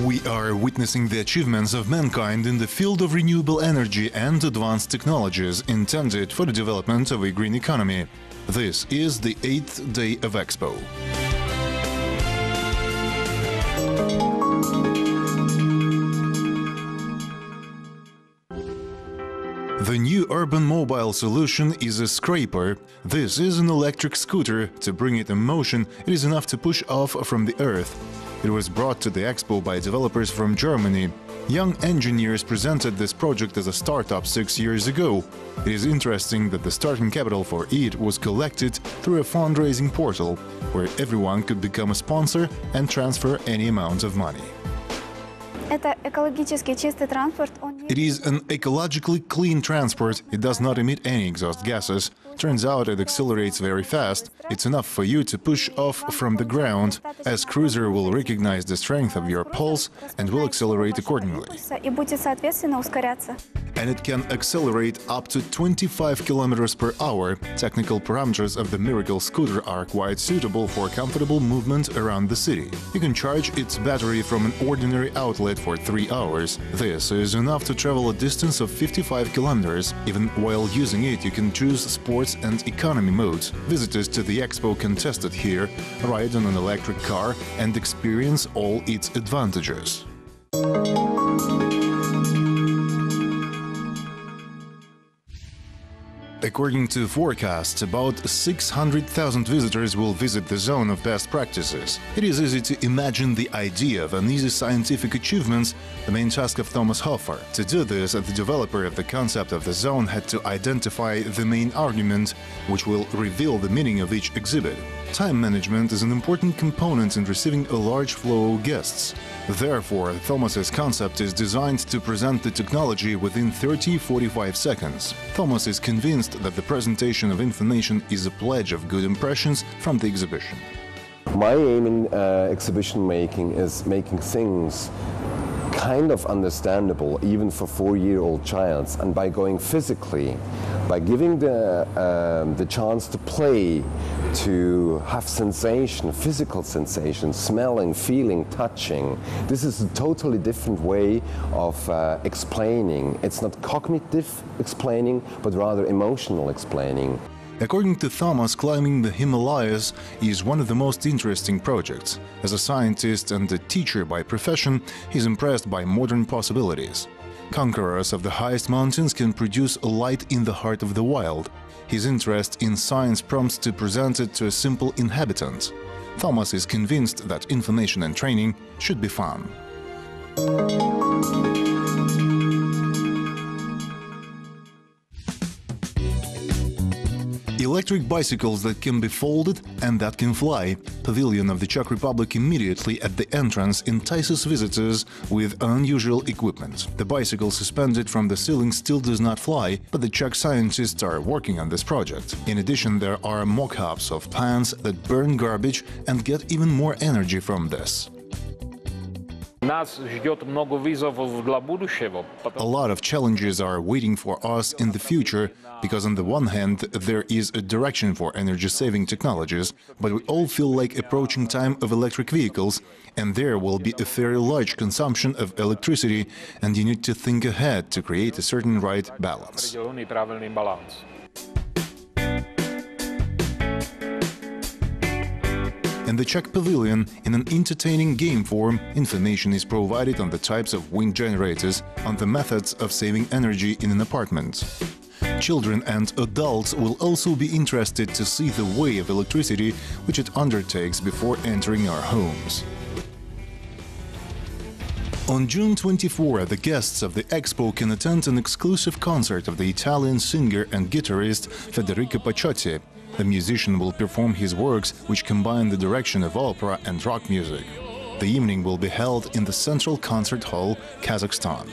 We are witnessing the achievements of mankind in the field of renewable energy and advanced technologies intended for the development of a green economy. This is the 8th day of EXPO. The new urban mobile solution is a scraper. This is an electric scooter. To bring it in motion, it is enough to push off from the earth. It was brought to the EXPO by developers from Germany. Young engineers presented this project as a startup 6 years ago. It is interesting that the starting capital for it was collected through a fundraising portal, where everyone could become a sponsor and transfer any amount of money. It is an ecologically clean transport. It does not emit any exhaust gases. Turns out it accelerates very fast. It's enough for you to push off from the ground, as cruiser will recognize the strength of your pulse and will accelerate accordingly. And it can accelerate up to 25 km per hour. Technical parameters of the miracle scooter are quite suitable for comfortable movement around the city. You can charge its battery from an ordinary outlet for 3 hours. This is enough to travel a distance of 55 kilometers. Even while using it, you can choose sports and economy modes. Visitors to the EXPO can test it here, ride on an electric car and experience all its advantages. According to forecasts, about 600,000 visitors will visit the zone of best practices. It is easy to imagine the idea of an easy scientific achievements, the main task of Thomas Hofer. To do this, the developer of the concept of the zone had to identify the main argument, which will reveal the meaning of each exhibit. Time management is an important component in receiving a large flow of guests. Therefore, Thomas's concept is designed to present the technology within 30–45 seconds. Thomas is convinced that the presentation of information is a pledge of good impressions from the exhibition. My aim in exhibition making is making things kind of understandable even for 4-year-old childs, and by going physically, by giving the chance to play, to have sensation, physical sensation, smelling, feeling, touching. This is a totally different way of explaining. It's not cognitive explaining, but rather emotional explaining. According to Thomas, climbing the Himalayas is one of the most interesting projects. As a scientist and a teacher by profession, he's impressed by modern possibilities. Conquerors of the highest mountains can produce a light in the heart of the wild. His interest in science prompts to present it to a simple inhabitant. Thomas is convinced that information and training should be fun. Electric bicycles that can be folded and that can fly. Pavilion of the Czech Republic immediately at the entrance entices visitors with unusual equipment. The bicycle suspended from the ceiling still does not fly, but the Czech scientists are working on this project. In addition, there are mock-ups of plants that burn garbage and get even more energy from this. A lot of challenges are waiting for us in the future, because on the one hand there is a direction for energy-saving technologies, but we all feel like approaching time of electric vehicles, and there will be a very large consumption of electricity, and you need to think ahead to create a certain right balance. In the Czech Pavilion, in an entertaining game form, information is provided on the types of wind generators, on the methods of saving energy in an apartment. Children and adults will also be interested to see the way of electricity which it undertakes before entering our homes. On June 24, the guests of the EXPO can attend an exclusive concert of the Italian singer and guitarist Federico Pacciotti. The musician will perform his works, which combine the direction of opera and rock music. The evening will be held in the Central Concert Hall, Kazakhstan.